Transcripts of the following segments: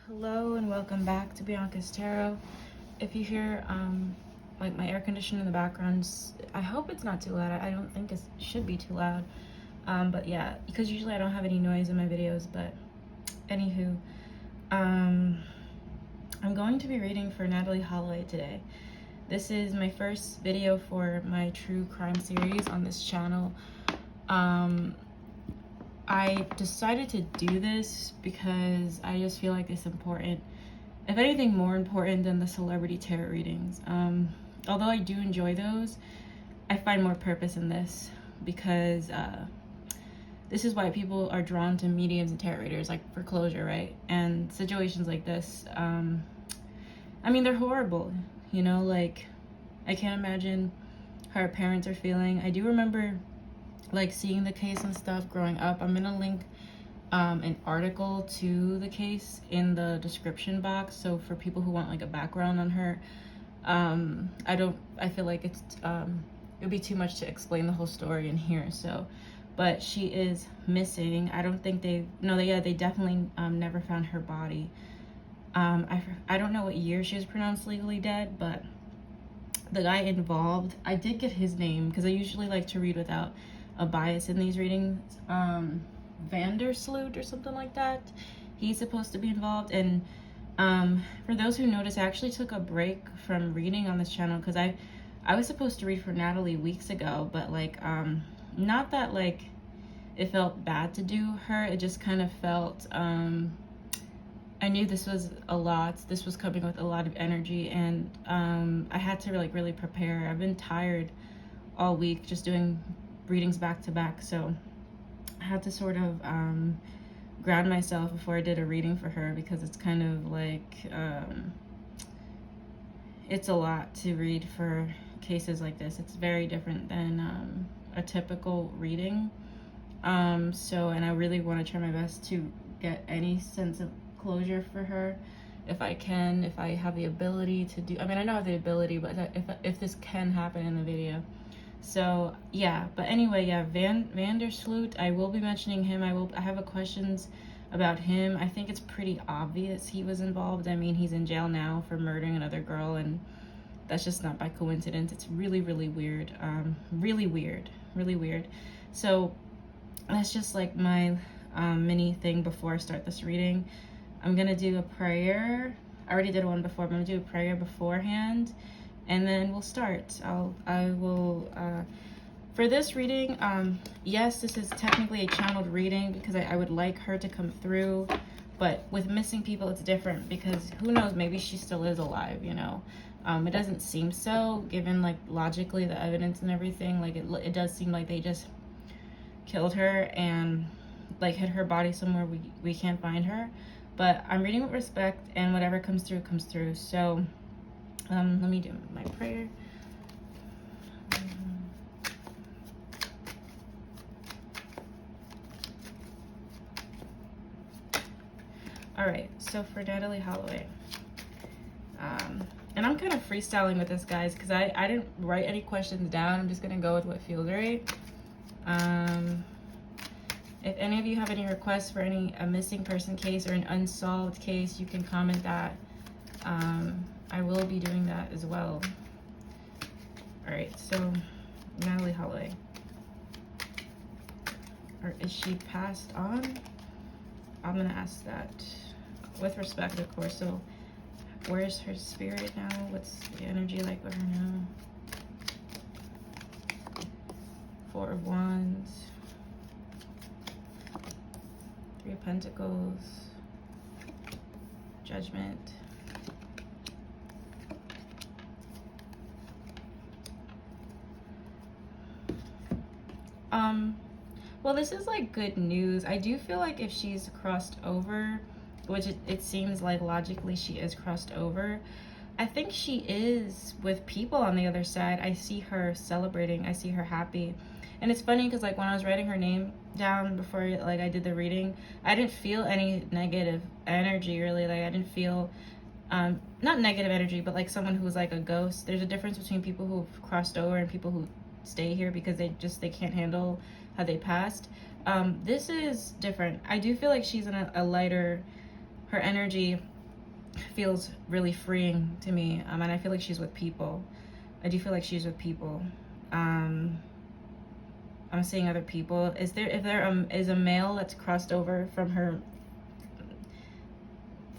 Hello and welcome back to Bianca's Tarot. If you hear like my air conditioner in the background, I hope it's not too loud. I don't think it should be too loud. But yeah, because usually I don't have any noise in my videos. But anywho, I'm going to be reading for Natalee Holloway today. This is my first video for my true crime series on this channel. I decided to do this because I just feel like it's important, if anything more important than the celebrity tarot readings. Although I do enjoy those, I find more purpose in this because this is why people are drawn to mediums and tarot readers, like for closure, right? And situations like this, I mean, they're horrible, you know, like I can't imagine how her parents are feeling. I do remember like seeing the case and stuff growing up. I'm gonna link an article to the case in the description box, so for people who want like a background on her. I feel like it would be too much to explain the whole story in here, so but she is missing. I don't think they definitely never found her body. I don't know what year she was pronounced legally dead, but the guy involved, I did get his name because I usually like to read without a bias in these readings. Vandersloot or something like that. He's supposed to be involved. And for those who notice, I actually took a break from reading on this channel because I was supposed to read for Natalee weeks ago, but like not that like it felt bad to do her, it just kind of felt I knew this was a lot. This was coming with a lot of energy, and I had to like really prepare. I've been tired all week just doing readings back to back, so I had to sort of ground myself before I did a reading for her, because it's kind of like it's a lot to read for cases like this. It's very different than a typical reading, so, and I really want to try my best to get any sense of closure for her if I can, if I have the ability to do. I mean, I don't have the ability, but if this can happen in the video. So yeah, but anyway, yeah, Vandersloot, I will be mentioning him. I have a questions about him. I think it's pretty obvious he was involved. I mean, he's in jail now for murdering another girl, and that's just not by coincidence. It's really, really weird. Really weird. So that's just like my mini thing before I start this reading. I'm gonna do a prayer. I already did one before, but I'm gonna do a prayer beforehand, and then we'll start. I will for this reading, yes, this is technically a channeled reading because I would like her to come through, but with missing people it's different, because who knows, maybe she still is alive, you know. It doesn't seem so, given like logically the evidence and everything. Like it does seem like they just killed her and like hid her body somewhere we can't find her. But I'm reading with respect, and whatever comes through comes through. So let me do my prayer. All right, so for Natalee Holloway, and I'm kind of freestyling with this, guys, because I didn't write any questions down. I'm just gonna go with what feels right. If any of you have any requests for a missing person case or an unsolved case, you can comment that. I will be doing that as well. All right, so Natalee Holloway. Or is she passed on? I'm gonna ask that with respect, of course. So where's her spirit now? What's the energy like with her now? Four of Wands. Three of Pentacles. Judgment. Well, this is like good news. I do feel like if she's crossed over, which it seems like logically she is crossed over, I think she is with people on the other side. I see her celebrating. I see her happy. And it's funny because like when I was writing her name down before like I did the reading, I didn't feel any negative energy, really. Like I didn't feel not negative energy, but like someone who's like a ghost. There's a difference between people who've crossed over and people who stay here because they can't handle how they passed. This is different. I do feel like she's in a lighter, her energy feels really freeing to me. And I feel like she's with people. I do feel like she's with people. I'm seeing other people. Is there is a male that's crossed over from her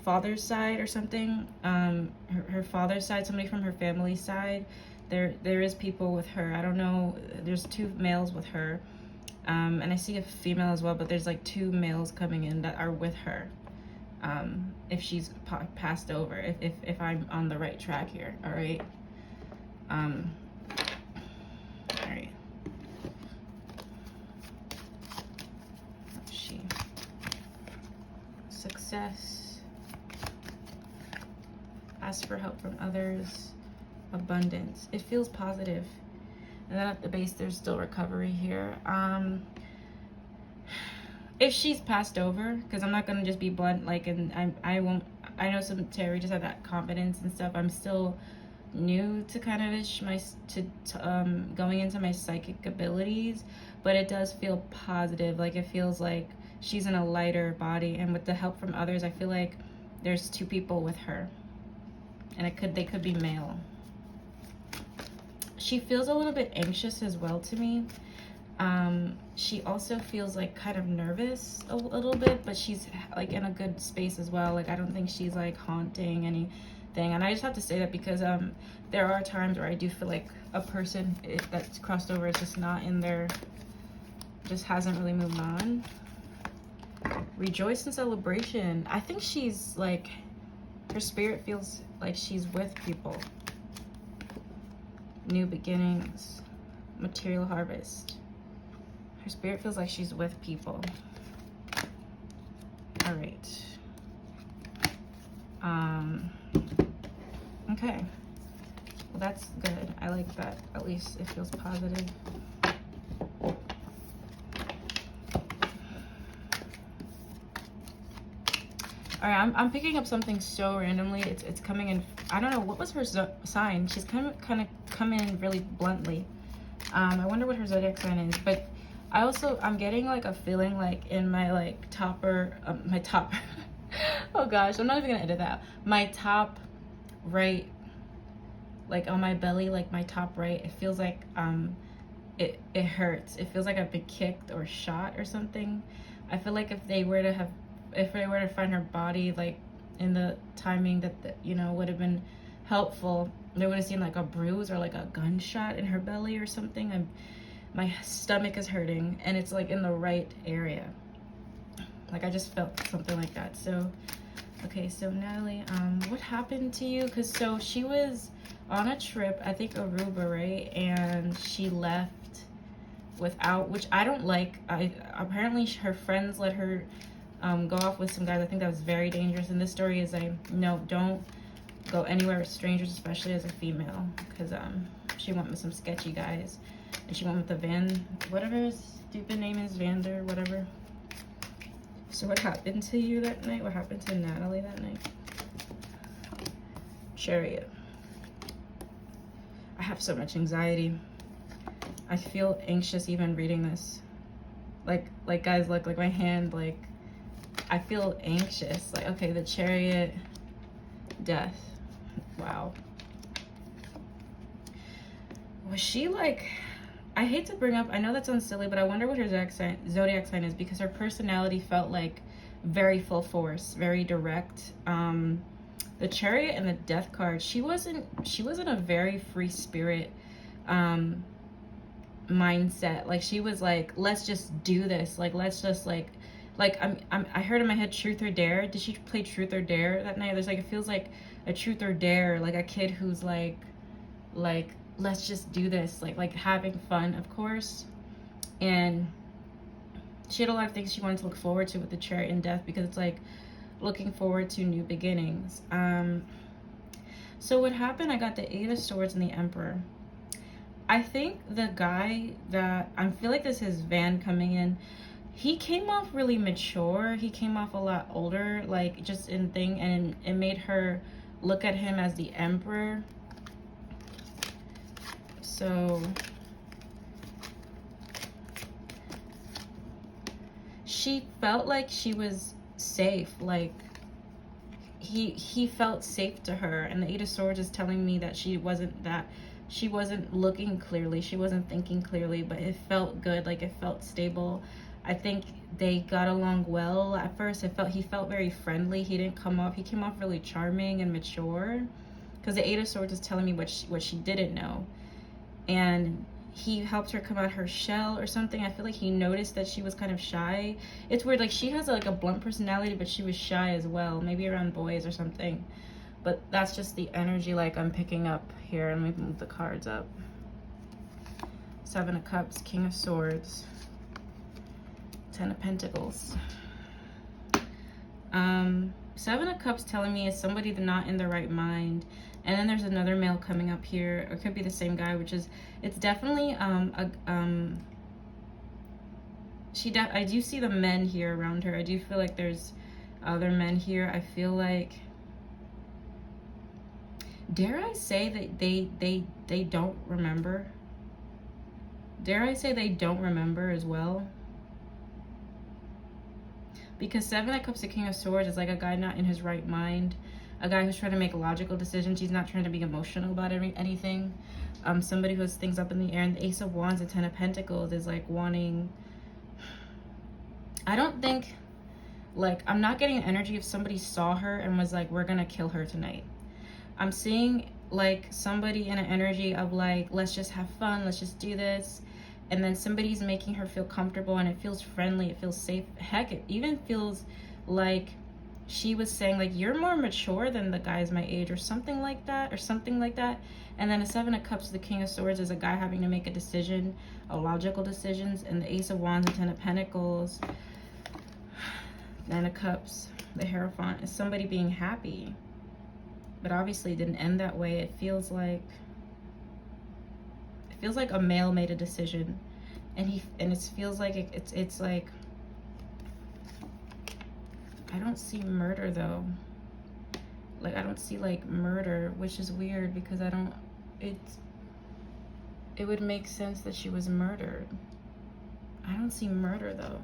father's side or something? Her father's side, somebody from her family side. There is people with her. I don't know. There's 2 males with her. And I see a female as well, but there's like 2 males coming in that are with her. If she's passed over, if I'm on the right track here. All right. All right. She success, ask for help from others, abundance. It feels positive. And then at the base, there's still recovery here. If she's passed over, because I'm not gonna just be blunt, like, and I won't. I know some Terry just had that confidence and stuff. I'm still new to kind of going into my psychic abilities, but it does feel positive. Like, it feels like she's in a lighter body, and with the help from others, I feel like there's 2 people with her, and they could be male. She feels a little bit anxious as well to me. She also feels like kind of nervous a little bit, but she's like in a good space as well. Like, I don't think she's like haunting anything. And I just have to say that because there are times where I do feel like a person that's crossed over is just not in there, just hasn't really moved on. Rejoice in celebration. I think she's like, her spirit feels like she's with people. New beginnings, material harvest. Her spirit feels like she's with people. All right. Okay. Well, that's good. I like that. At least it feels positive. All right, I'm picking up something so randomly. It's coming in. I don't know, what was her sign? She's kind of come in really bluntly. I wonder what her zodiac sign is. But I'm getting like a feeling like in my like topper, my top. Oh gosh, I'm not even gonna edit that. My top right, like on my belly, like my top right. It feels like it hurts. It feels like I've been kicked or shot or something. I feel like if they were to find her body like in the timing that would have been helpful, they would have seen like a bruise or like a gunshot in her belly or something. My stomach is hurting, and it's like in the right area. Like, I just felt something like that. So okay, so Natalee, what happened to you? Because so she was on a trip, I think Aruba, right? And she left without, which I don't like. Apparently her friends let her go off with some guys. I think that was very dangerous. And this story is like, no, don't go anywhere with strangers, especially as a female, because she went with some sketchy guys, and she went with the whatever his stupid name is, Vander, whatever. So what happened to you that night? What happened to Natalee that night? Chariot. I have so much anxiety. I feel anxious even reading this. Like guys, look, like my hand, like I feel anxious. Like, okay, the Chariot, death. Wow. Was she like, I hate to bring up, I know that sounds silly, but I wonder what her zodiac sign is, because her personality felt like very full force, very direct. The Chariot and the Death card, she wasn't a very free spirit mindset. Like, she was like, let's just do this. Like, let's just I heard in my head Truth or Dare. Did she play Truth or Dare that night? There's like, it feels like a Truth or Dare, like a kid who's like let's just do this, like having fun, of course. And she had a lot of things she wanted to look forward to with the Chariot and Death, because it's like looking forward to new beginnings. So what happened, I got the 8 of Swords and the Emperor. I think the guy that, I feel like this is Van coming in, he came off really mature. He came off a lot older, like just in thing, and it made her look at him as the Emperor. So she felt like she was safe. Like he felt safe to her, and the Eight of Swords is telling me that she wasn't looking clearly, she wasn't thinking clearly, but it felt good, like it felt stable. I think they got along well at first. He felt very friendly. He came off really charming and mature, because the Eight of Swords is telling me what she didn't know, and he helped her come out her shell or something. I feel like he noticed that she was kind of shy. It's weird, like she has like a blunt personality, but she was shy as well, maybe around boys or something. But that's just the energy like I'm picking up here. Let me move the cards up. Seven of Cups, King of Swords, Ten of Pentacles. Seven of Cups telling me is somebody not in the right mind. And then there's another male coming up here. Or it could be the same guy, which is, it's definitely, I do see the men here around her. I do feel like there's other men here. I feel like, dare I say that they don't remember? Dare I say they don't remember as well? Because Seven of Cups, the King of Swords, is like a guy not in his right mind. A guy who's trying to make logical decisions. He's not trying to be emotional about anything. Somebody who has things up in the air. And the Ace of Wands and Ten of Pentacles is like wanting... I don't think... Like, I'm not getting an energy if somebody saw her and was like, we're gonna kill her tonight. I'm seeing like somebody in an energy of like, let's just have fun, let's just do this. And then somebody's making her feel comfortable, and it feels friendly, it feels safe. Heck, it even feels like she was saying like, you're more mature than the guys my age, or something like that, And then a Seven of Cups, the King of Swords, is a guy having to make a decision, a logical decisions. And the Ace of Wands and Ten of Pentacles, Nine of Cups, the Hierophant, is somebody being happy, but obviously it didn't end that way. It feels like a male made a decision, and it feels like it's like, I don't see murder though. Like, I don't see like murder, which is weird because it would make sense that she was murdered. I don't see murder though.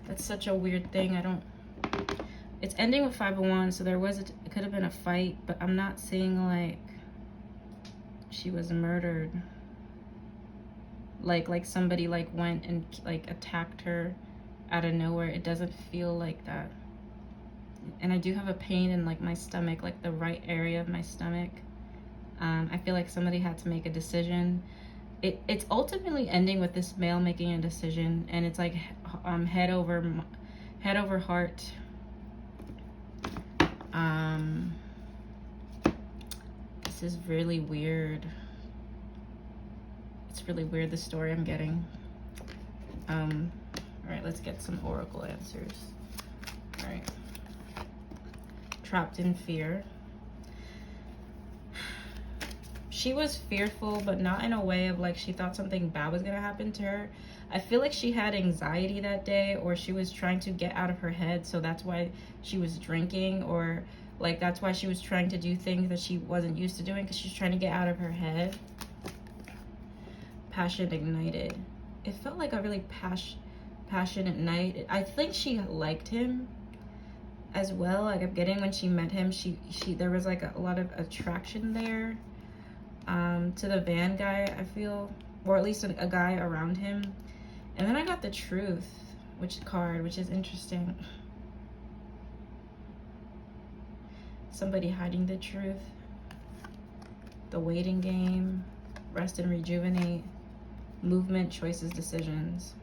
That's such a weird thing. It's ending with Five of Wands, so it could have been a fight, but I'm not seeing like she was murdered. Like somebody like went and like attacked her out of nowhere. It doesn't feel like that. And I do have a pain in like my stomach, like the right area of my stomach. I feel like somebody had to make a decision. It's ultimately ending with this male making a decision, and it's like head over heart. This is really weird. It's really weird, the story I'm getting. All right, let's get some oracle answers. All right. Trapped in fear. She was fearful, but not in a way of like she thought something bad was gonna happen to her. I feel like she had anxiety that day, or she was trying to get out of her head, so that's why she was drinking, or like that's why she was trying to do things that she wasn't used to doing, because she's trying to get out of her head. Passion ignited. It felt like a really passionate night. I think she liked him as well. Like I'm getting when she met him, there was like a lot of attraction there. To the van guy, I feel, or at least a guy around him. And then I got the Truth, which is interesting. Somebody hiding the truth. The waiting game. Rest and rejuvenate. Movement, choices, decisions.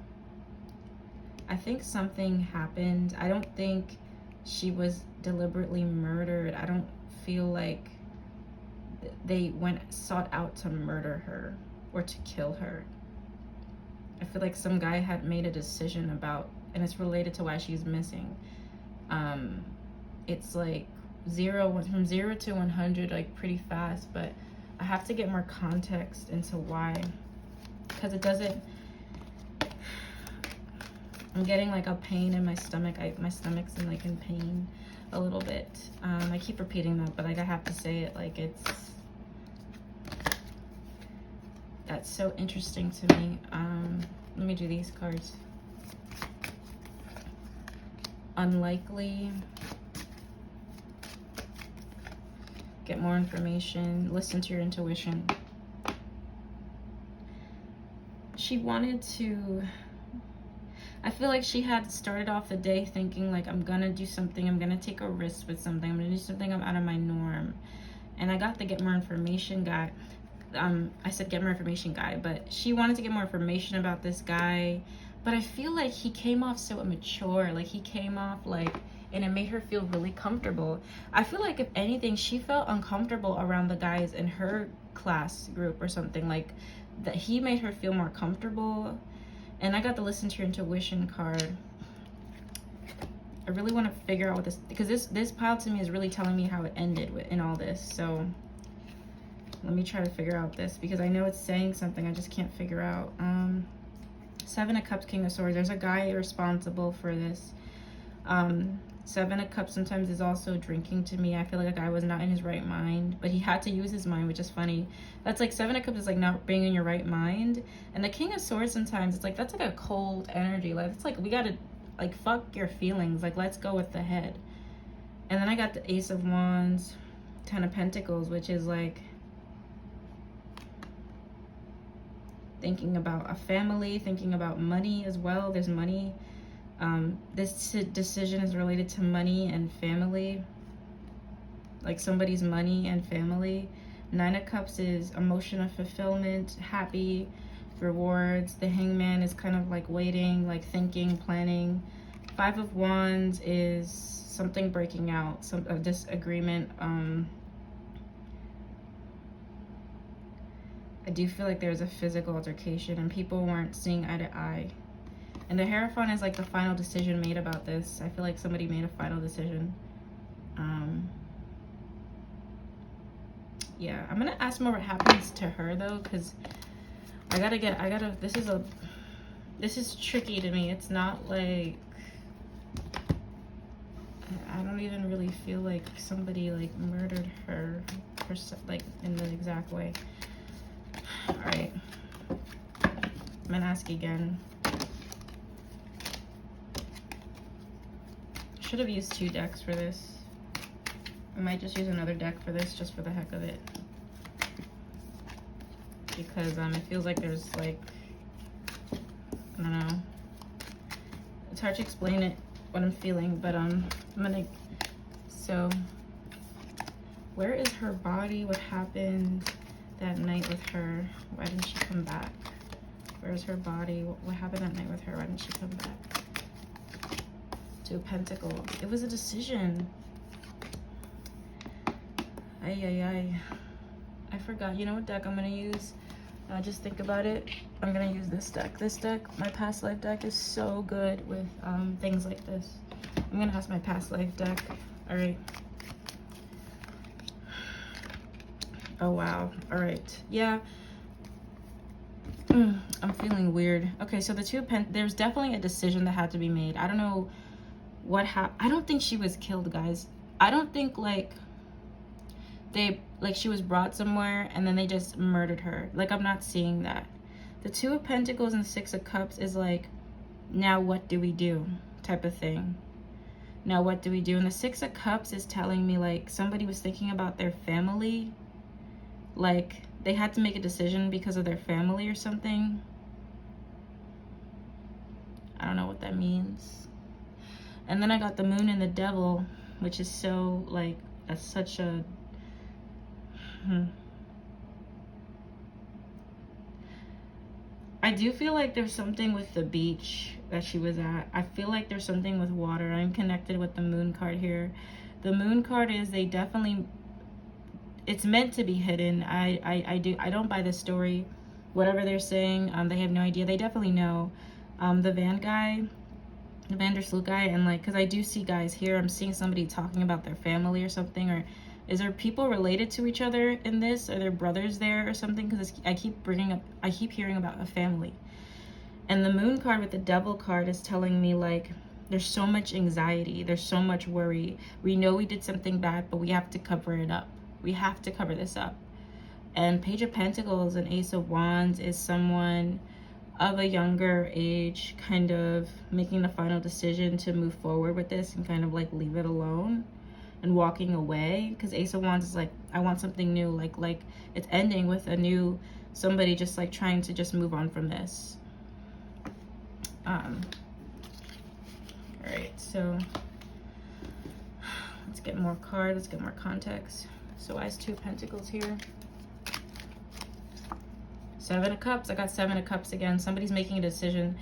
I think something happened. I don't think she was deliberately murdered. I don't feel like they sought out to murder her or to kill her. I feel like some guy had made a decision about, and it's related to why she's missing. It's like from 0 to 100 like pretty fast, but I have to get more context into why, because it doesn't. I'm getting like a pain in my stomach. My stomach's in pain a little bit. I keep repeating that, but like I have to say it. Like that's so interesting to me. Let me do these cards. unlikely. Get more information. Listen to your intuition. She wanted to... I feel like she had started off the day thinking like, I'm gonna do something, I'm gonna take a risk with something, I'm gonna do something I'm out of my norm. And I got the get more information guy. I said get more information guy, but she wanted to get more information about this guy. But I feel like he came off so immature. Like he came off like, and it made her feel really comfortable. I feel like if anything, she felt uncomfortable around the guys in her class group or something, like that he made her feel more comfortable. And I got the listen to your intuition card. I really want to figure out what this, because this pile to me is really telling me how it ended in all this. So let me try to figure out this, because I know it's saying something, I just can't figure out. Seven of Cups, King of Swords. There's a guy responsible for this. Seven of Cups sometimes is also drinking to me. I feel like a guy was not in his right mind, but he had to use his mind, which is funny. That's like Seven of Cups is like not being in your right mind. And the King of Swords sometimes, it's like, that's like a cold energy. Like, it's like, we gotta, like, fuck your feelings. Like, let's go with the head. And then I got the Ace of Wands, Ten of Pentacles, which is like thinking about a family, thinking about money as well. There's money. This decision is related to money and family, like somebody's money and family. Nine of Cups is emotional fulfillment, happy, rewards. The Hangman is kind of like waiting, like thinking, planning. Five of Wands is something breaking out, some of disagreement. I do feel like there's a physical altercation and people weren't seeing eye to eye. And the Hierophant is like the final decision made about this. I feel like somebody made a final decision. Yeah, I'm gonna ask more what happens to her though, because this is tricky to me. It's not like, I don't even really feel like somebody like murdered her like in the exact way. All right, I'm gonna ask again. Should have used two decks for this. I might just use another deck for this, just for the heck of it, because it feels like there's like, I don't know, it's hard to explain it, what I'm feeling, but I'm gonna, so where is her body? What happened that night with her? Why didn't she come back? Where's her body? What happened that night with her? Why didn't she come back? Two of Pentacles. It was a decision. I forgot. You know what deck I'm gonna use? Just think about it. I'm gonna use this deck. This deck, my past life deck, is so good with things like this. I'm gonna ask my past life deck. All right. Oh wow. All right. Yeah. I'm feeling weird. Okay, so the Two of Pentacles. There's definitely a decision that had to be made. I don't know what happened. I don't think she was killed, guys. I don't think like she was brought somewhere and then they just murdered her. Like, I'm not seeing that. The Two of Pentacles and Six of Cups is like, now what do we do type of thing. Now what do we do? And the Six of Cups is telling me like somebody was thinking about their family, like they had to make a decision because of their family or something. I don't know what that means. And then I got the Moon and the Devil, which is so like, that's such a I do feel like there's something with the beach that she was at. I feel like there's something with water. I'm connected with the Moon card here. The Moon card is, they definitely, it's meant to be hidden. I don't buy this story. Whatever they're saying, they have no idea. They definitely know. The Van guy, the Van der Sloot guy, and like, because I do see guys here, I'm seeing somebody talking about their family or something, or is there people related to each other in this? Are there brothers there or something? Because I keep hearing about a family. And the Moon card with the Devil card is telling me like, there's so much anxiety, there's so much worry. We know we did something bad, but we have to cover it up. We have to cover this up. And Page of Pentacles and Ace of Wands is someone of a younger age kind of making the final decision to move forward with this and kind of like leave it alone and walking away, because Ace of Wands is like, I want something new, like it's ending with a new somebody just like trying to just move on from this. All right, so let's get more cards, let's get more context. So why is 2 of Pentacles here? 7 of Cups. I got 7 of Cups again. Somebody's making a decision.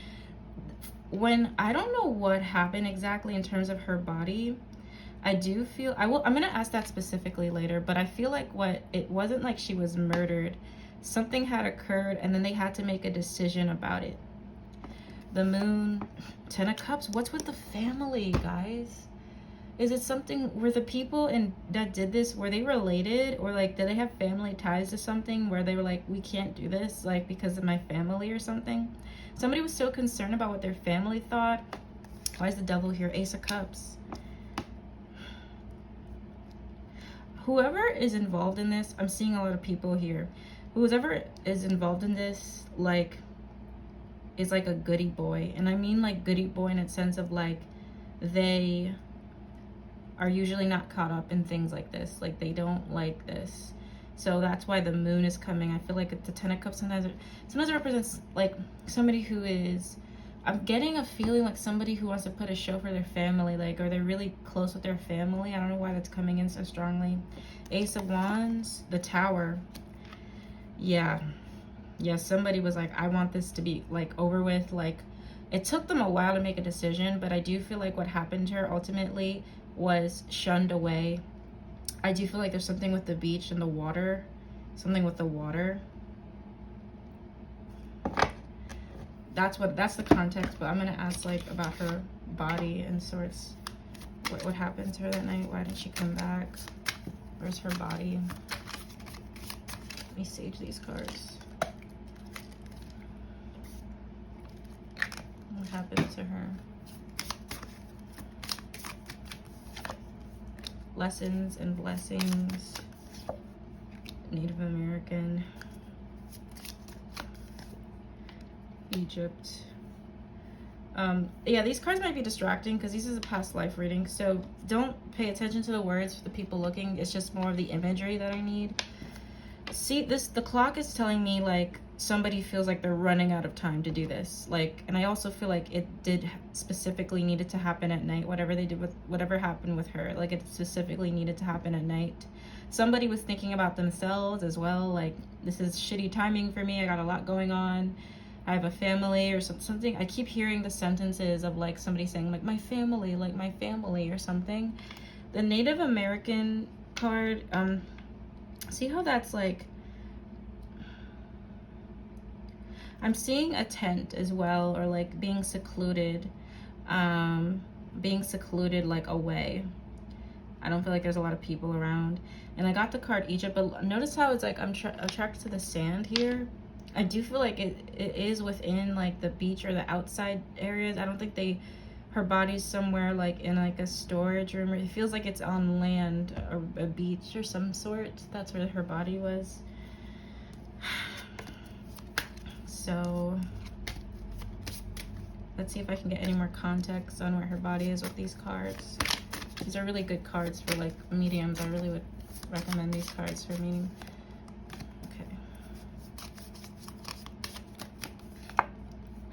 When I don't know what happened exactly in terms of her body, I do feel I'm gonna ask that specifically later, but I feel like it wasn't like she was murdered. Something had occurred and then they had to make a decision about it. The Moon, 10 of Cups. What's with the family, guys? Is it something, were the people that did this, were they related, or like did they have family ties to something where they were like, we can't do this like because of my family or something? Somebody was so concerned about what their family thought. Why is the Devil here? Ace of Cups. Whoever is involved in this, I'm seeing a lot of people here. Whoever is involved in this, like, is like a goody boy. And I mean like goody boy in a sense of like, they are usually not caught up in things like this. Like they don't like this. So that's why the Moon is coming. I feel like the 10 of Cups sometimes it represents like somebody who is, I'm getting a feeling like somebody who wants to put a show for their family, like, or they're really close with their family. I don't know why that's coming in so strongly. Ace of Wands, the Tower. Yeah, somebody was like, I want this to be like over with. Like, it took them a while to make a decision, but I do feel like what happened to her ultimately was shunned away. I do feel like there's something with the beach and the water, something with the water. That's the context, but I'm gonna ask like about her body and sorts. What happened to her that night? Why didn't she come back? Where's her body? Let me sage these cards. What happened to her? Lessons and blessings. Native American. Egypt. Yeah, these cards might be distracting because this is a past life reading, so don't pay attention to the words for the people looking. It's just more of the imagery that I need. See, the clock is telling me like somebody feels like they're running out of time to do this, like, and I also feel like it did specifically needed to happen at night. Whatever they did with whatever happened with her, like, it specifically needed to happen at night. Somebody was thinking about themselves as well, like, this is shitty timing for me, I got a lot going on, I have a family, or something. I keep hearing the sentences of like somebody saying like my family or something. The Native American card, see how that's like, I'm seeing a tent as well, or like being secluded like away. I don't feel like there's a lot of people around. And I got the card Egypt, but notice how it's like I'm attracted to the sand here. I do feel like it is within like the beach or the outside areas. I don't think her body's somewhere like in like a storage room. It feels like it's on land or a beach or some sort. That's where her body was. So let's see if I can get any more context on where her body is with these cards. These are really good cards for like mediums. I really would recommend these cards for medium.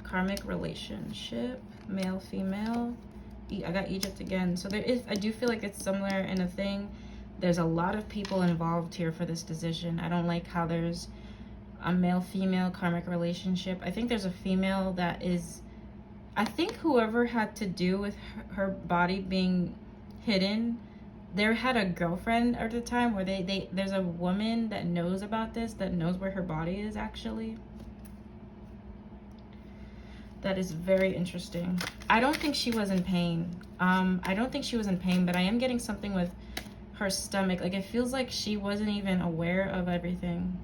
Karmic relationship, male, female. I got Egypt again. So I do feel like it's somewhere in a thing. There's a lot of people involved here for this decision. I don't like how there's a male, female karmic relationship. I think there's a female that is, I think whoever had to do with her body being hidden, they had a girlfriend at the time where there's a woman that knows about this, that knows where her body is actually. That is very interesting. I don't think she was in pain. I don't think she was in pain, but I am getting something with her stomach. Like, it feels like she wasn't even aware of everything.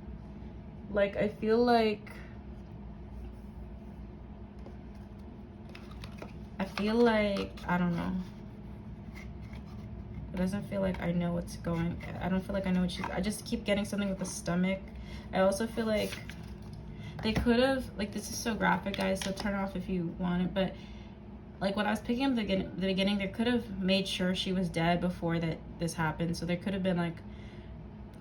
Like, I feel like... I don't know. It doesn't feel like I know what's going... I don't feel like I know what I just keep getting something with the stomach. I also feel like... They could have, like, this is so graphic, guys, so turn off if you want it, but like when I was picking up the beginning, they could have made sure she was dead before this happened. So there could have been, like,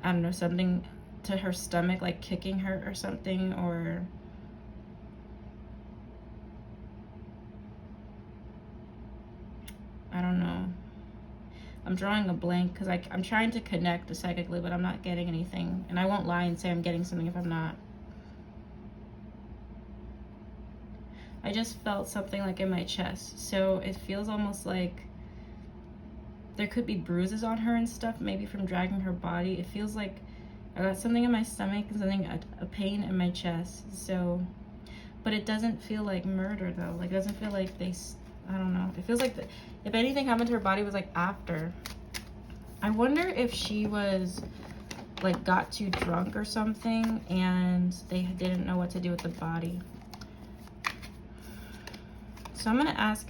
I don't know, something to her stomach, like kicking her or something, or I don't know. I'm drawing a blank because I'm trying to connect psychically, but I'm not getting anything. And I won't lie and say I'm getting something if I'm not. I just felt something like in my chest. So it feels almost like there could be bruises on her and stuff, maybe from dragging her body. It feels like I got something in my stomach and something, a pain in my chest. So, but it doesn't feel like murder though. Like, it doesn't feel like I don't know. It feels like if anything happened to her body, it was like after. I wonder if she was like got too drunk or something and they didn't know what to do with the body. So I'm gonna ask,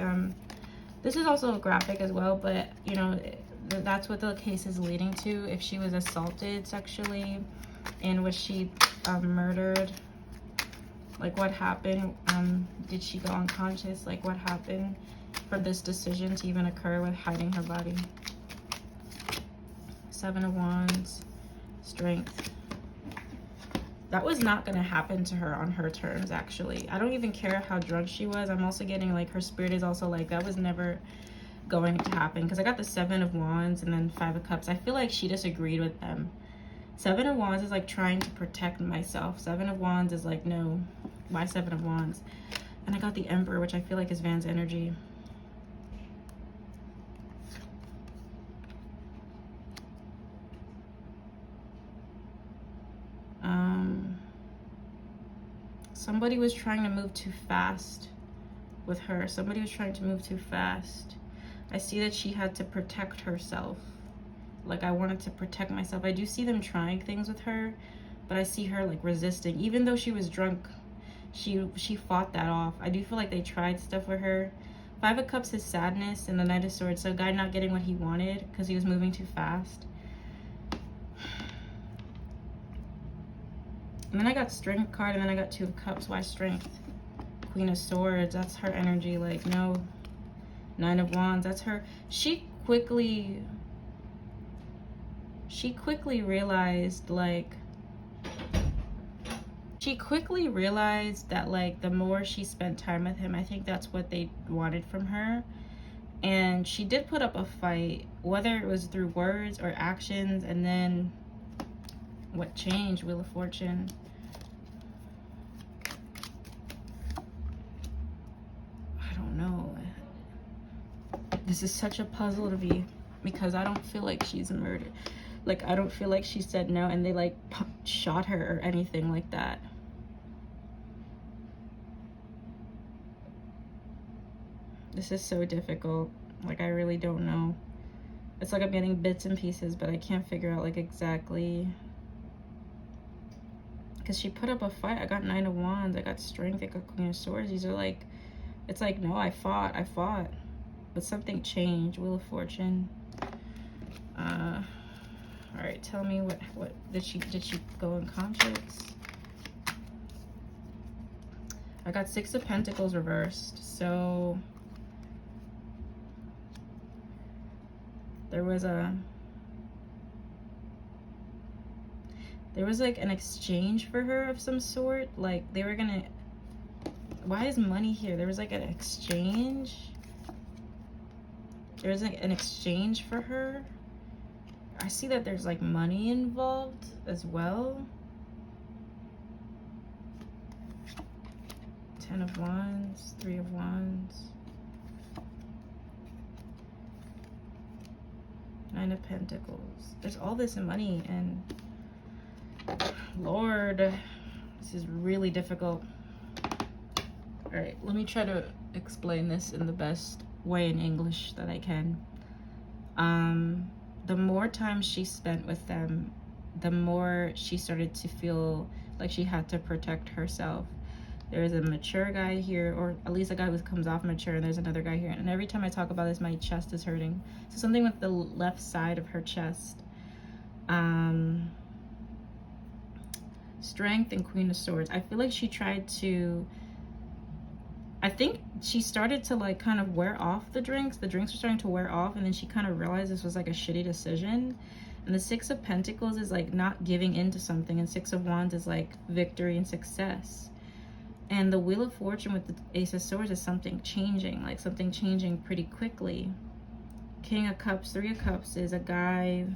this is also graphic as well, but you know, that's what the case is leading to. If she was assaulted sexually and was she murdered, like what happened? Did she go unconscious? Like what happened for this decision to even occur with hiding her body? 7 of Wands, Strength. That was not going to happen to her on her terms, actually. I don't even care how drunk she was. I'm also getting, like, her spirit is also like, that was never going to happen. Because I got the 7 of Wands and then 5 of Cups. I feel like she disagreed with them. 7 of Wands is, like, trying to protect myself. 7 of Wands is, like, no. Why 7 of Wands? And I got the Emperor, which I feel like is Van's energy. Somebody was trying to move too fast with her. Somebody was trying to move too fast. I see that she had to protect herself. Like, I wanted to protect myself. I do see them trying things with her, but I see her, like, resisting. Even though she was drunk, she fought that off. I do feel like they tried stuff with her. 5 of Cups is sadness, and the Knight of Swords. So a guy not getting what he wanted because he was moving too fast. And then I got Strength card, and then I got 2 of Cups. Why Strength? Queen of Swords, that's her energy. Like, no. 9 of Wands, that's her. She quickly realized, like, that, like, the more she spent time with him, I think that's what they wanted from her. And she did put up a fight, whether it was through words or actions. And then what changed? Wheel of Fortune. No, this is such a puzzle to me because I don't feel like she's murdered. Like, I don't feel like she said no and they, like, shot her or anything like that. This is so difficult. Like, I really don't know. It's like I'm getting bits and pieces, but I can't figure out, like, exactly. Because she put up a fight. I got 9 of Wands. I got Strength. I got Queen of Swords. These are, like, it's like, no, I fought, but something changed. Wheel of Fortune. All right, tell me what did she go unconscious? I got 6 of Pentacles reversed. So there was like an exchange for her of some sort. Like, they were gonna. Why is money here? There was like an exchange. There's like an exchange for her. I see that there's like money involved as well. 10 of Wands, 3 of Wands. 9 of Pentacles. There's all this money, and Lord, this is really difficult. All right, let me try to explain this in the best way in English that I can. The more time she spent with them, the more she started to feel like she had to protect herself. There's a mature guy here, or at least a guy who comes off mature, and there's another guy here. And every time I talk about this, my chest is hurting. So something with the left side of her chest. Strength and Queen of Swords. I feel like she tried to, I think she started to like kind of wear off the drinks. The drinks were starting to wear off, and then she kind of realized this was like a shitty decision. And the Six of Pentacles is like not giving in to something, and Six of Wands is like victory and success. And the Wheel of Fortune with the Ace of Swords is something changing, like something changing pretty quickly. King of Cups, Three of Cups is a guy.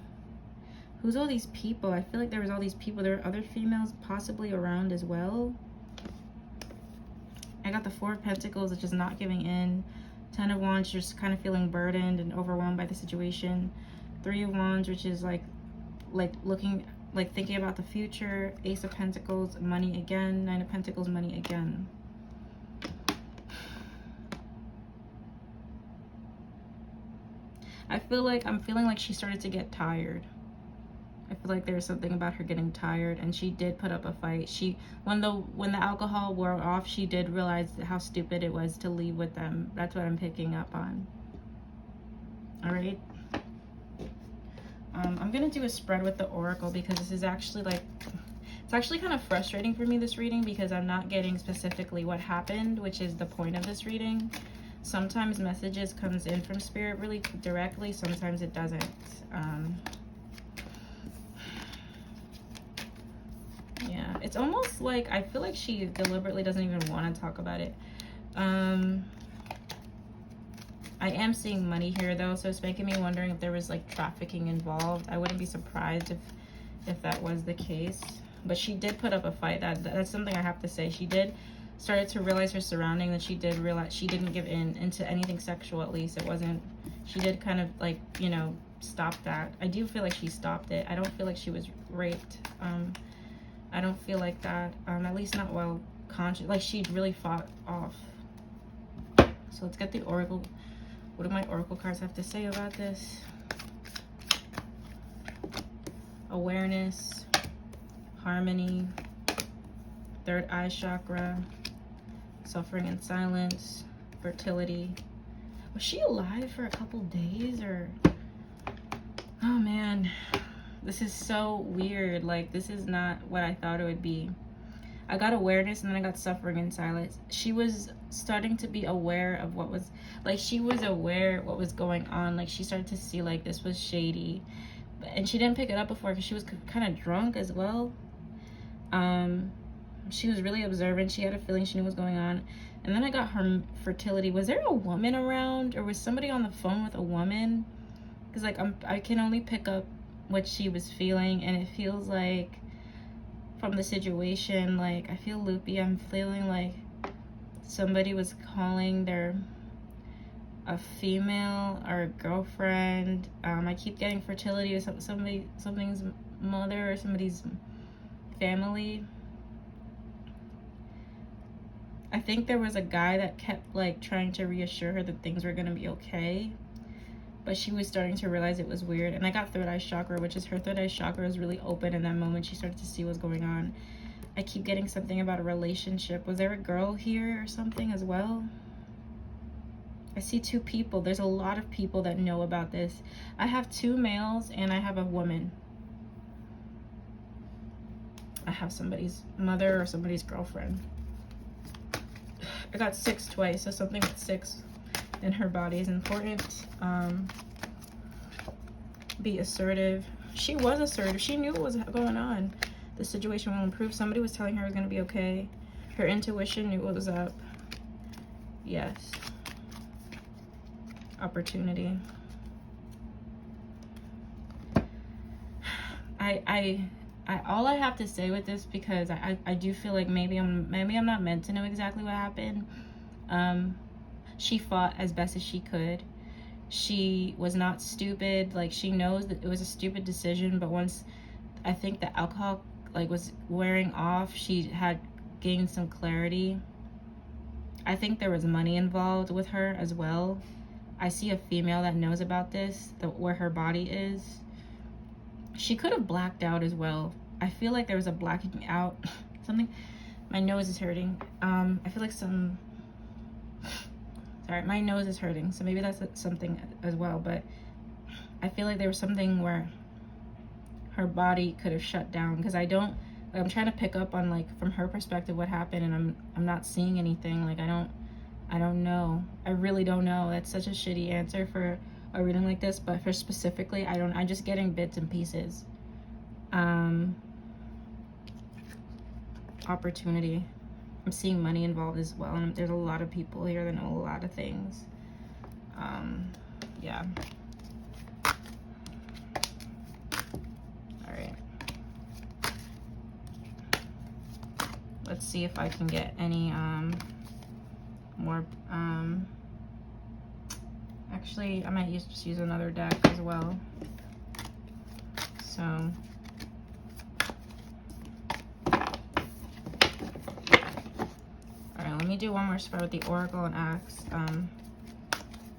Who's all these people? I feel like there was all these people. There are other females possibly around as well. I got the Four of Pentacles, which is not giving in. Ten of Wands, just kind of feeling burdened and overwhelmed by the situation. Three of Wands, which is like looking, like thinking about the future. Ace of Pentacles, money again. Nine of Pentacles, money again. I feel like I'm feeling like she started to get tired. I feel like there's something about her getting tired, and she did put up a fight. When the alcohol wore off, she did realize how stupid it was to leave with them. That's what I'm picking up on. All right. I'm gonna do a spread with the Oracle, because this is actually like, it's actually kind of frustrating for me, this reading, because I'm not getting specifically what happened, which is the point of this reading. Sometimes messages comes in from Spirit really directly, sometimes it doesn't. Yeah, it's almost like I feel like she deliberately doesn't even want to talk about it. I am seeing money here though, so it's making me wondering if there was like trafficking involved. I wouldn't be surprised if that was the case. But she did put up a fight. That's something I have to say. She did started to realize her surrounding, that she did realize she didn't give in into anything sexual, at least. It wasn't, she did kind of like, you know, stop that. I do feel like she stopped it. I don't feel like she was raped. I don't feel like that, at least not while conscious. Like she really fought off. So let's get the Oracle. What do my Oracle cards have to say about this? Awareness, harmony, third eye chakra, suffering in silence, fertility. Was she alive for a couple days, or? Oh man, this is so weird. Like, this is not what I thought it would be. I got awareness, and then I got suffering in silence. She was starting to be aware of what was, like, she was aware what was going on. Like, she started to see, like, this was shady. And she didn't pick it up before because she was kind of drunk as well. She was really observant. She had a feeling she knew what was going on. And then I got her fertility. Was there a woman around, or was somebody on the phone with a woman? Because, like, I can only pick up what she was feeling, and it feels like from the situation, like, I feel loopy. I'm feeling like somebody was calling a female or a girlfriend. I keep getting fertility or something's mother or somebody's family. I think there was a guy that kept like trying to reassure her that things were gonna be okay, but she was starting to realize it was weird. And I got third eye chakra, which is her third eye chakra is really open in that moment. She started to see what's going on. I keep getting something about a relationship. Was there a girl here or something as well? I see two people. There's a lot of people that know about this. I have two males and I have a woman. I have somebody's mother or somebody's girlfriend. I got 6 twice, so something with 6 in her body is important. Be assertive. She was assertive. She knew what was going on. The situation will improve. Somebody was telling her it was going to be okay. Her intuition knew what was up. Yes. Opportunity. All I have to say with this, because I do feel like maybe I'm not meant to know exactly what happened. She fought as best as she could. She was not stupid. Like, she knows that it was a stupid decision, but once I think the alcohol like was wearing off, she had gained some clarity. I think there was money involved with her as well. I see a female that knows about this, where her body is. She could have blacked out as well. I feel like there was a blacking out. Something. My nose is hurting. I feel like sorry, my nose is hurting. So maybe that's something as well. But I feel like there was something where her body could have shut down. Because I don't Like, I'm trying to pick up on, like, from her perspective what happened, and I'm not seeing anything. Like, I don't know. I really don't know. That's such a shitty answer for a reading like this, but for specifically, I'm just getting bits and pieces. Opportunity. I'm seeing money involved as well, and there's a lot of people here that know a lot of things. Yeah. All right. Let's see if I can get any more. Actually, I might just use another deck as well. So. Alright, let me do one more spread with the Oracle and ask,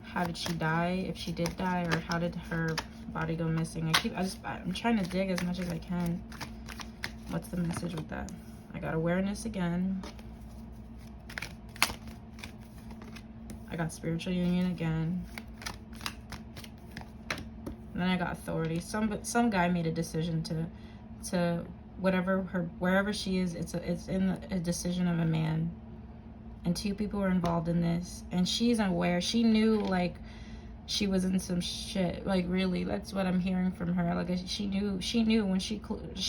how did she die, if she did die, or how did her body go missing? I'm trying to dig as much as I can. What's the message with that? I got awareness again. I got spiritual union again. And then I got authority. Some guy made a decision to wherever she is, it's in a decision of a man. And 2 people were involved in this, and she's aware. She knew, like, she was in some shit. Like, really, that's what I'm hearing from her. Like, she knew when she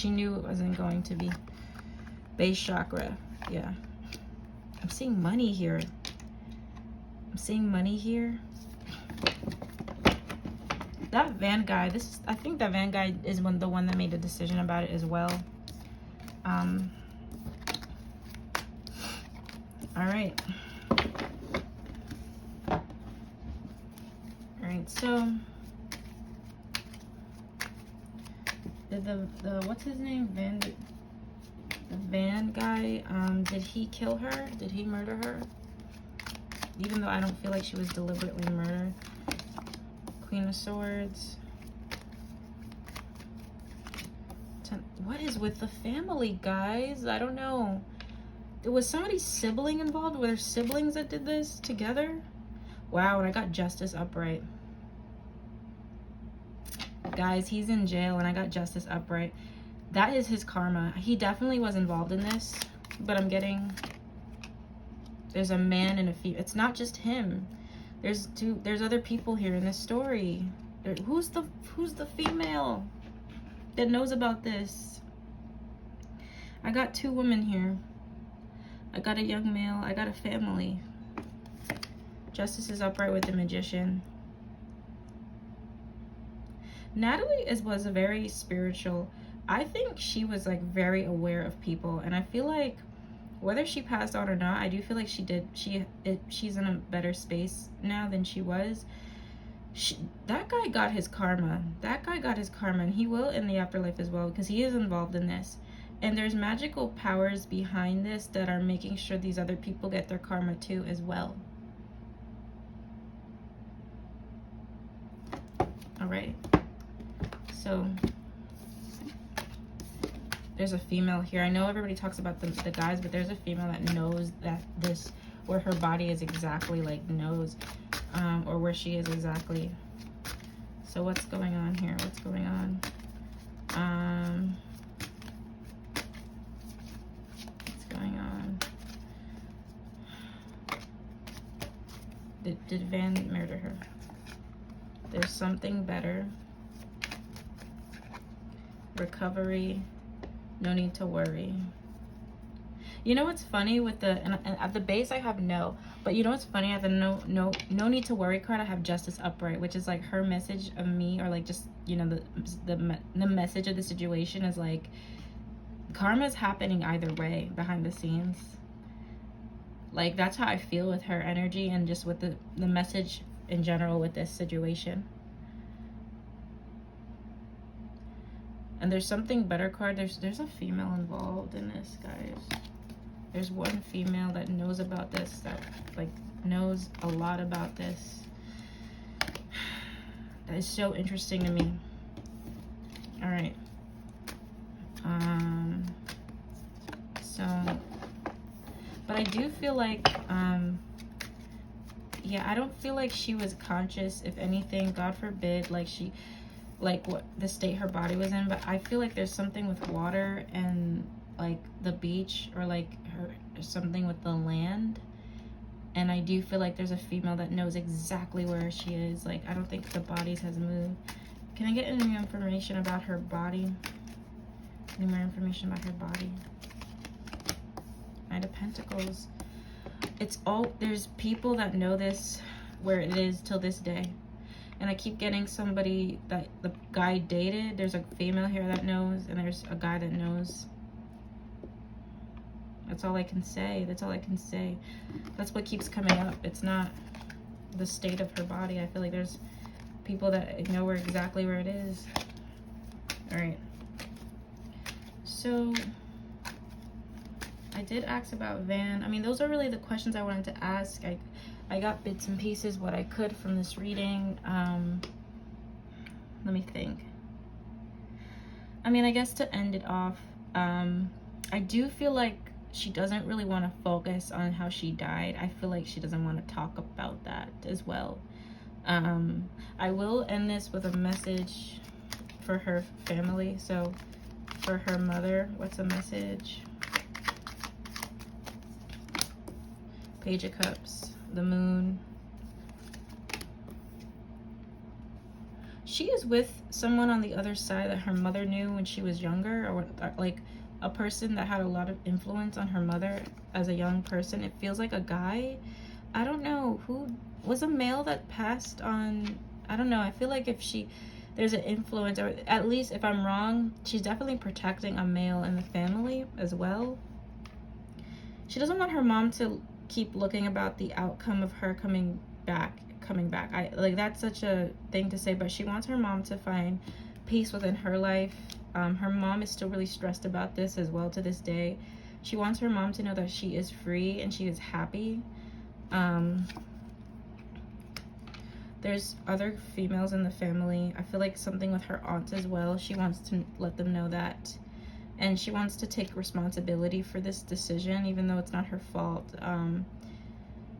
knew it wasn't going to be. Base chakra, yeah. I'm seeing money here. That van guy. I think that van guy is the one that made a decision about it as well. All right. So the what's his name? The van guy, did he kill her? Did he murder her? Even though I don't feel like she was deliberately murdered. Queen of Swords. What is with the family, guys? I don't know. Was somebody's sibling involved? Were there siblings that did this together? Wow, and I got Justice upright. Guys, he's in jail and I got Justice upright. That is his karma. He definitely was involved in this, but I'm getting... There's a man and a female. It's not just him. There's other people here in this story. Who's the female that knows about this? I got 2 women here. I got a young male. I got a family. Justice is upright with the Magician. Natalee was a very spiritual. I think she was, like, very aware of people, and I feel like whether she passed on or not, I do feel like she did. She's in a better space now than she was. That guy got his karma. And he will in the afterlife as well, because he is involved in this. And there's magical powers behind this that are making sure these other people get their karma too as well. All right. So there's a female here. I know everybody talks about the guys, but there's a female that knows that where her body is exactly, like, knows, or where she is exactly. So what's going on here? What's going on? What's going on? Did Van murder her? There's something better. Recovery. No need to worry. You know what's funny with and at the base I have no, but you know what's funny, at the no need to worry card I have Justice upright, which is like her message of me, or like just, you know, the message of the situation is like karma is happening either way behind the scenes. Like, that's how I feel with her energy and just with the message in general with this situation. And there's something better card. There's a female involved in this, guys. There's one female that knows about this, that, like, knows a lot about this. That is so interesting to me. All right. So, but I do feel like, yeah, I don't feel like she was conscious. If anything, God forbid, like what the state her body was in, but I feel like there's something with water and like the beach or like her or something with the land. And I do feel like there's a female that knows exactly where she is. Like, I don't think the bodies has moved. Can I get any information about her body? Any more information about her body? Knight of Pentacles. It's all, there's people that know this, where it is till this day. And I keep getting somebody that the guy dated. There's a female here that knows, and there's a guy that knows. That's all I can say. That's all I can say. That's what keeps coming up. It's not the state of her body. I feel like there's people that know exactly where it is. All right. So I did ask about Van. I mean, those are really the questions I wanted to ask. I got bits and pieces, what I could from this reading. Let me think. I mean, I guess to end it off, I do feel like she doesn't really want to focus on how she died. I feel like she doesn't want to talk about that as well. I will end this with a message for her family. So for her mother, what's a message? Page of Cups, the Moon. She is with someone on the other side that her mother knew when she was younger, or like a person that had a lot of influence on her mother as a young person. It feels like a guy. I don't know who was a male that passed on. I don't know. I feel like if there's an influence, or at least if I'm wrong, she's definitely protecting a male in the family as well. She doesn't want her mom to keep looking about the outcome of her coming back. I like, that's such a thing to say, but she wants her mom to find peace within her life. Her mom is still really stressed about this as well to this day. She wants her mom to know that she is free and she is happy. There's other females in the family. I feel like something with her aunts as well. She wants to let them know that. And she wants to take responsibility for this decision, even though it's not her fault.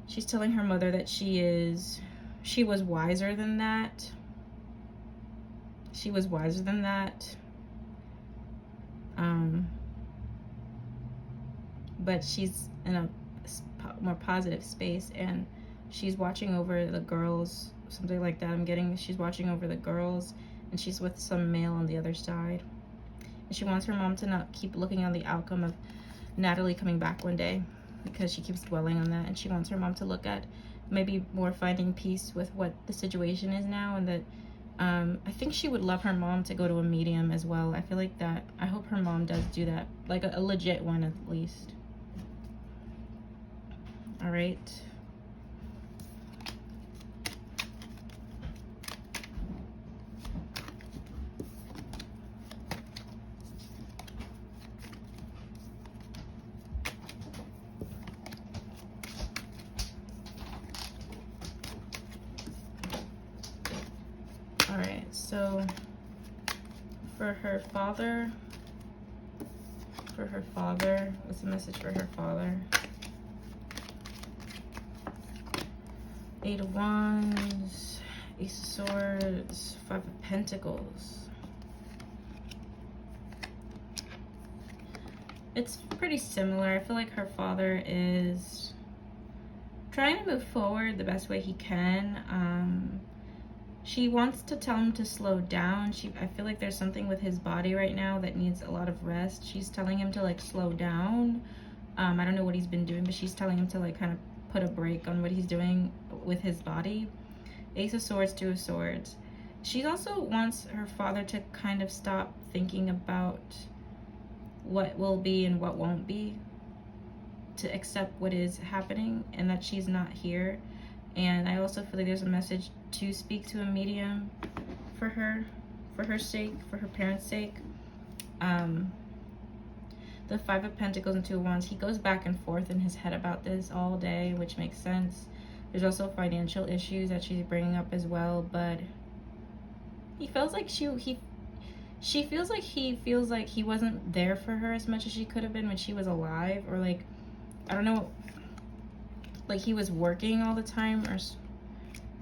She's telling her mother that she was wiser than that. She was wiser than that. But she's in a more positive space, and she's watching over the girls, something like that. I'm getting she's watching over the girls, and she's with some male on the other side. And she wants her mom to not keep looking on the outcome of Natalee coming back one day, because she keeps dwelling on that. And she wants her mom to look at maybe more finding peace with what the situation is now, and that I think she would love her mom to go to a medium as well. I feel like that. I hope her mom does do that, like a legit one at least. All right. All right, so for her father, what's the message for her father? Eight of Wands, Ace of Swords, Five of Pentacles. It's pretty similar. I feel like her father is trying to move forward the best way he can. She wants to tell him to slow down. I feel like there's something with his body right now that needs a lot of rest. She's telling him to like slow down. I don't know what he's been doing, but she's telling him to like kind of put a break on what he's doing with his body. Ace of Swords, Two of Swords. She also wants her father to kind of stop thinking about what will be and what won't be, to accept what is happening and that she's not here. And I also feel like there's a message to speak to a medium for her sake, for her parents' sake. The Five of Pentacles and Two of Wands, he goes back and forth in his head about this all day, which makes sense. There's also financial issues that she's bringing up as well, but he feels like he feels like he wasn't there for her as much as she could have been when she was alive, or like, I don't know, like he was working all the time,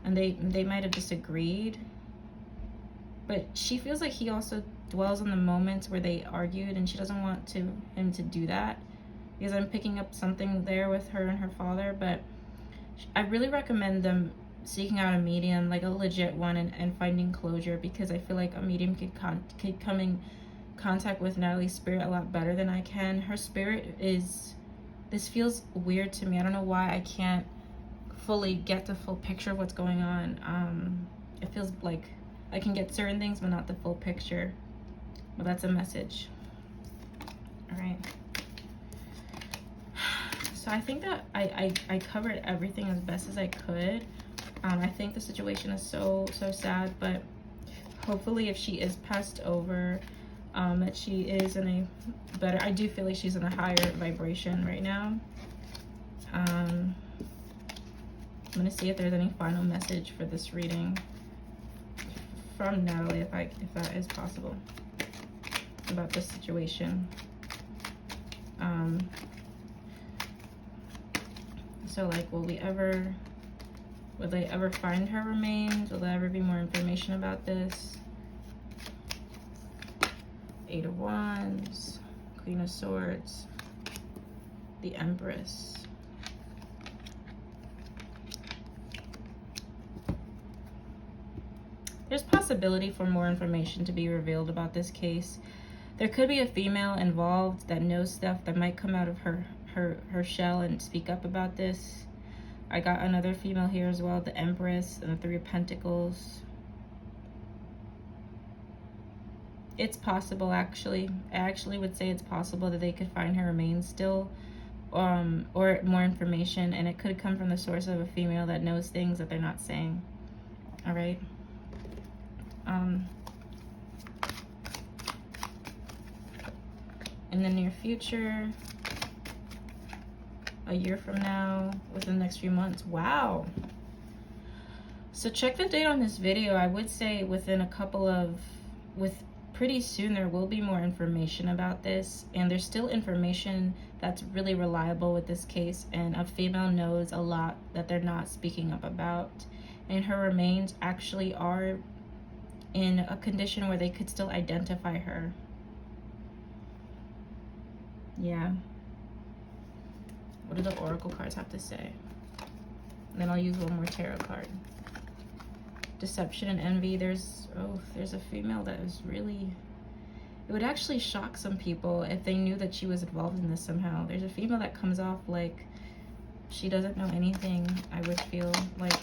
and they might have disagreed. But she feels like he also dwells on the moments where they argued, and she doesn't want him to do that, because I'm picking up something there with her and her father. But I really recommend them seeking out a medium, like a legit one, and finding closure, because I feel like a medium could come in contact with Natalee's spirit a lot better than I can. Her spirit is, this feels weird to me. I don't know why I can't fully get the full picture of what's going on. It feels like I can get certain things, but not the full picture. But that's a message. All right. So I think that I covered everything as best as I could. I think the situation is so sad, but hopefully if she is passed over, that she is in a better, I do feel like she's in a higher vibration right now. I'm gonna see if there's any final message for this reading from Natalee, if that is possible, about this situation. So like, will they ever find her remains? Will there ever be more information about this? 8 of Wands, Queen of Swords, the Empress. There's possibility for more information to be revealed about this case. There could be a female involved that knows stuff that might come out of her shell and speak up about this. I got another female here as well, the Empress and the 3 of Pentacles. It's possible, actually. I actually would say it's possible that they could find her remains still, or more information, and it could come from the source of a female that knows things that they're not saying. All right. In the near future, a year from now, within the next few months. Wow. So check the date on this video. I would say within a couple of, pretty soon there will be more information about this, and there's still information that's really reliable with this case, and a female knows a lot that they're not speaking up about, and her remains actually are in a condition where they could still identify her. Yeah. What do the oracle cards have to say? And then I'll use one more tarot card. Deception and envy. There's a female that is really, it would actually shock some people if they knew that she was involved in this somehow. There's a female that comes off like she doesn't know anything. I would feel like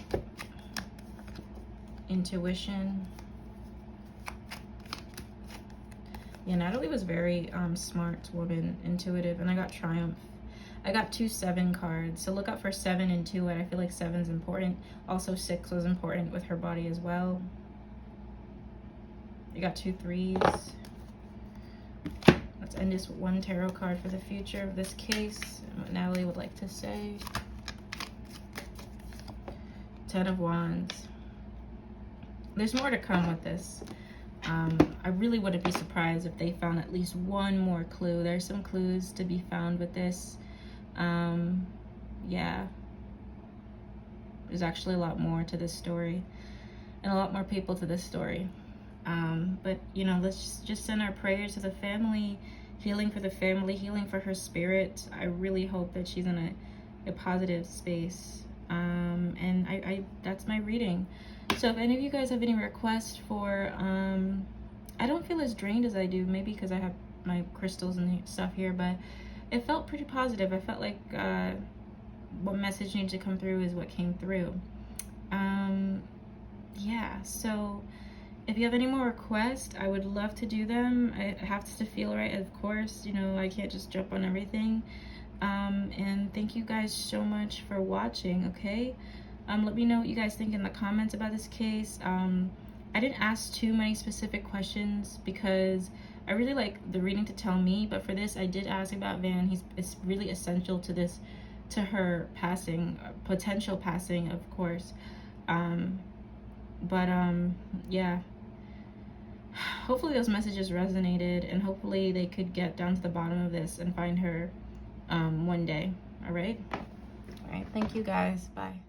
intuition. Yeah, Natalee was very smart woman, intuitive, and I got Triumph. I got 2 7 cards, so look out for 7 and 2, and I feel like 7's important. Also 6 was important with her body as well. You got 2 3s. Let's end this with one tarot card for the future of this case, and what Natalee would like to say. 10 of Wands. There's more to come with this. I really wouldn't be surprised if they found at least one more clue. There's some clues to be found with this. Yeah, there's actually a lot more to this story, and a lot more people to this story. But you know, let's just send our prayers to the family, healing for the family, healing for her spirit. I really hope that she's in a positive space. And I that's my reading. So if any of you guys have any requests for, I don't feel as drained as I do, maybe because I have my crystals and stuff here, but it felt pretty positive. I felt like what message needed to come through is what came through. Yeah, so if you have any more requests, I would love to do them. It has to feel right, of course. You know, I can't just jump on everything. And thank you guys so much for watching, okay? Let me know what you guys think in the comments about this case. I didn't ask too many specific questions because I really like the reading to tell me, but for this I did ask about Van. It's really essential to this, to her passing, potential passing, of course. Yeah, hopefully those messages resonated, and hopefully they could get down to the bottom of this and find her one day. All right, thank you guys, bye.